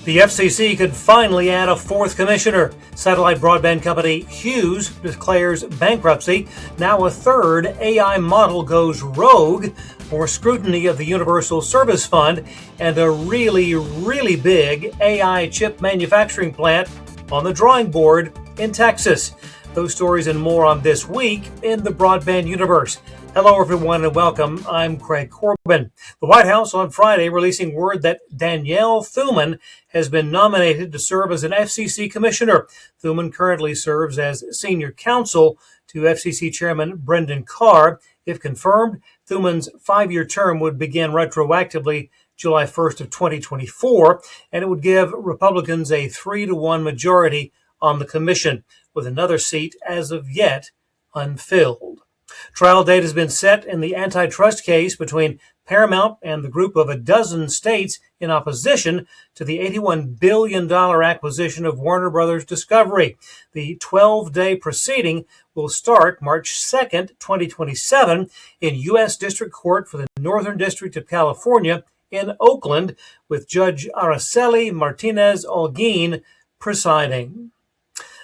The FCC could finally add a fourth commissioner. Satellite broadband company Hughes declares bankruptcy. Now a third AI model goes rogue. More scrutiny of the Universal Service Fund, and a really big AI chip manufacturing plant on the drawing board in Texas. Those stories and more on This Week in the Broadband Universe. Hello, everyone, and welcome. I'm Craig Corbin. The White House on Friday releasing word that Danielle Thuman has been nominated to serve as an FCC commissioner. Thuman currently serves as senior counsel to FCC Chairman Brendan Carr. If confirmed, Thuman's 5-year term would begin retroactively July 1st of 2024, and it would give Republicans a 3-1 majority on the commission, with another seat as of yet unfilled. Trial date has been set in the antitrust case between Paramount and the group of a dozen states in opposition to the $81 billion acquisition of Warner Brothers Discovery. The 12-day proceeding will start March 2nd, 2027 in U.S. District Court for the Northern District of California in Oakland, with Judge Araceli Martinez-Olguin presiding.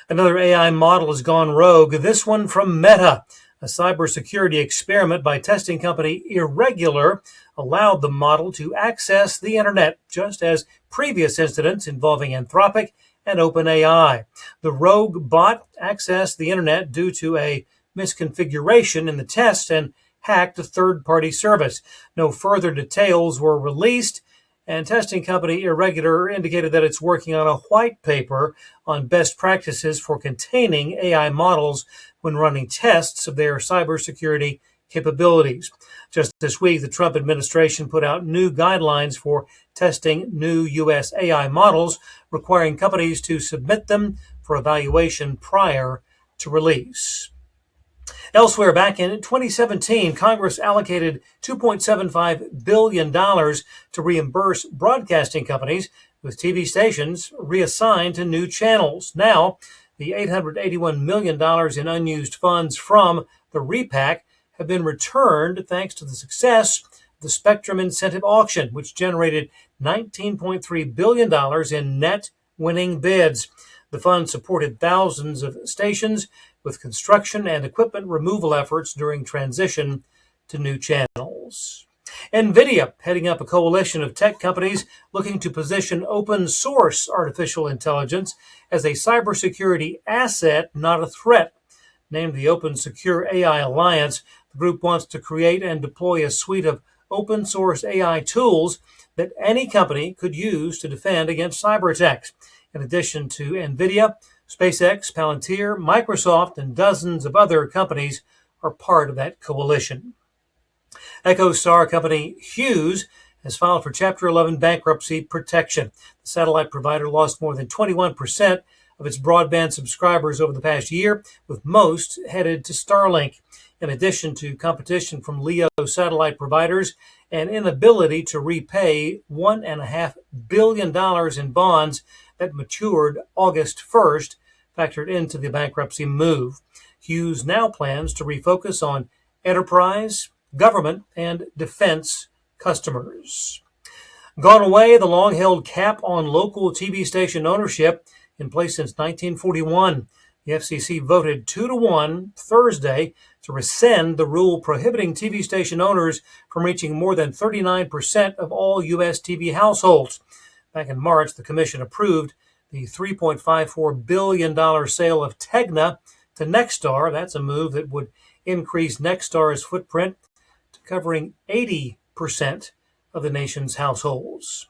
Another AI model has gone rogue, this one from Meta. A cybersecurity experiment by testing company Irregular allowed the model to access the internet, just as previous incidents involving Anthropic and OpenAI. The rogue bot accessed the internet due to a misconfiguration in the test and hacked a third-party service. No further details were released, and testing company Irregular indicated that it's working on a white paper on best practices for containing AI models when running tests of their cybersecurity capabilities. Just this week, the Trump administration put out new guidelines for testing new U.S. AI models, requiring companies to submit them for evaluation prior to release. Elsewhere, back in 2017, Congress allocated $2.75 billion to reimburse broadcasting companies with TV stations reassigned to new channels. Now, the $881 million in unused funds from the repack have been returned thanks to the success of the Spectrum Incentive Auction, which generated $19.3 billion in net winning bids. The fund supported thousands of stations with construction and equipment removal efforts during transition to new channels. NVIDIA heading up a coalition of tech companies looking to position open source artificial intelligence as a cybersecurity asset, not a threat. Named the Open Secure AI Alliance, the group wants to create and deploy a suite of open source AI tools that any company could use to defend against cyber attacks. In addition to NVIDIA, SpaceX, Palantir, Microsoft, and dozens of other companies are part of that coalition. EchoStar company Hughes has filed for Chapter 11 bankruptcy protection. The satellite provider lost more than 21% of its broadband subscribers over the past year, with most headed to Starlink. In addition to competition from LEO satellite providers and inability to repay $1.5 billion in bonds that matured August 1st, factored into the bankruptcy move. Hughes now plans to refocus on enterprise, government, and defense customers. Gone away, the long-held cap on local TV station ownership, in place since 1941. The FCC voted 2-1 Thursday to rescind the rule prohibiting TV station owners from reaching more than 39% of all U.S. TV households. Back in March, the commission approved the $3.54 billion sale of Tegna to Nexstar. That's a move that would increase Nexstar's footprint to covering 80% of the nation's households.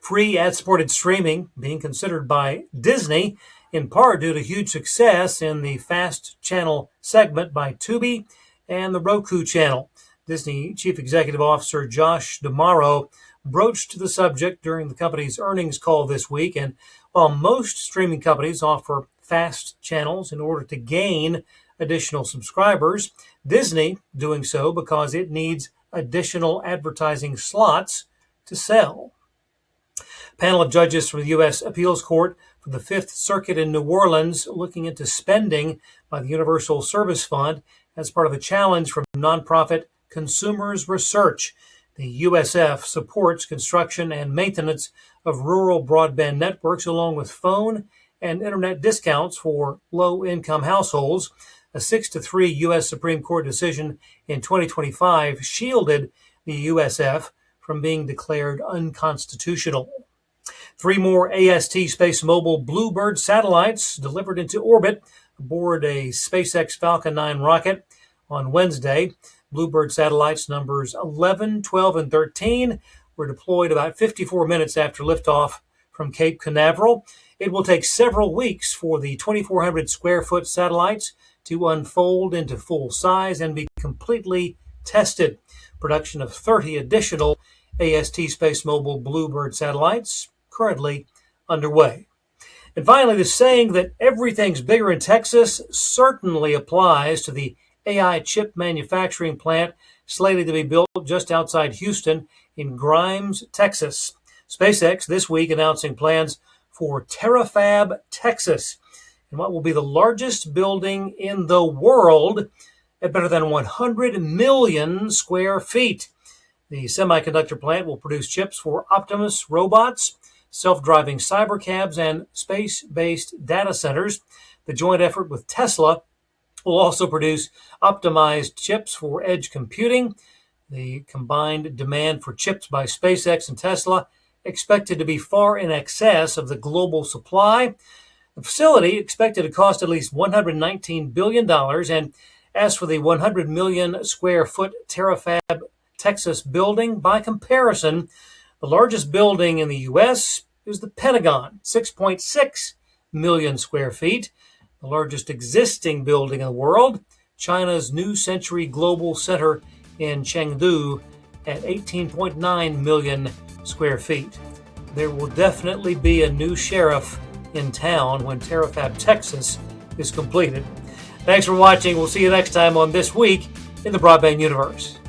Free ad-supported streaming being considered by Disney, in part due to huge success in the FAST channel segment by Tubi and the Roku channel. Disney Chief Executive Officer Josh D'Amaro broached the subject during the company's earnings call this week, and while most streaming companies offer FAST channels in order to gain additional subscribers, Disney doing so because it needs additional advertising slots to sell. Panel of judges from the U.S. Appeals Court for the Fifth Circuit in New Orleans looking into spending by the Universal Service Fund as part of a challenge from nonprofit Consumers Research. The USF supports construction and maintenance of rural broadband networks along with phone and internet discounts for low-income households. A 6-3 U.S. Supreme Court decision in 2025 shielded the USF from being declared unconstitutional. 3 more AST Space Mobile Bluebird satellites delivered into orbit aboard a SpaceX Falcon 9 rocket on Wednesday. Bluebird satellites numbers 11, 12, and 13 were deployed about 54 minutes after liftoff from Cape Canaveral. It will take several weeks for the 2,400 square foot satellites to unfold into full size and be completely tested. Production of 30 additional AST Space Mobile Bluebird satellites currently underway. And finally, the saying that everything's bigger in Texas certainly applies to the AI chip manufacturing plant slated to be built just outside Houston in Grimes, Texas. SpaceX this week announcing plans for Terafab Texas, and what will be the largest building in the world at better than 100 million square feet. The semiconductor plant will produce chips for Optimus robots, self-driving cybercabs, and space-based data centers. The joint effort with Tesla will also produce optimized chips for edge computing. The combined demand for chips by SpaceX and Tesla expected to be far in excess of the global supply. The facility expected to cost at least $119 billion. And as for the 100 million square foot Terafab Texas building, by comparison, the largest building in the U.S. is the Pentagon, 6.6 million square feet. The largest existing building in the world, China's New Century Global Center in Chengdu, at 18.9 million square feet. There will definitely be a new sheriff in town when Terafab Texas is completed. Thanks for watching. We'll see you next time on This Week in the Broadband Universe.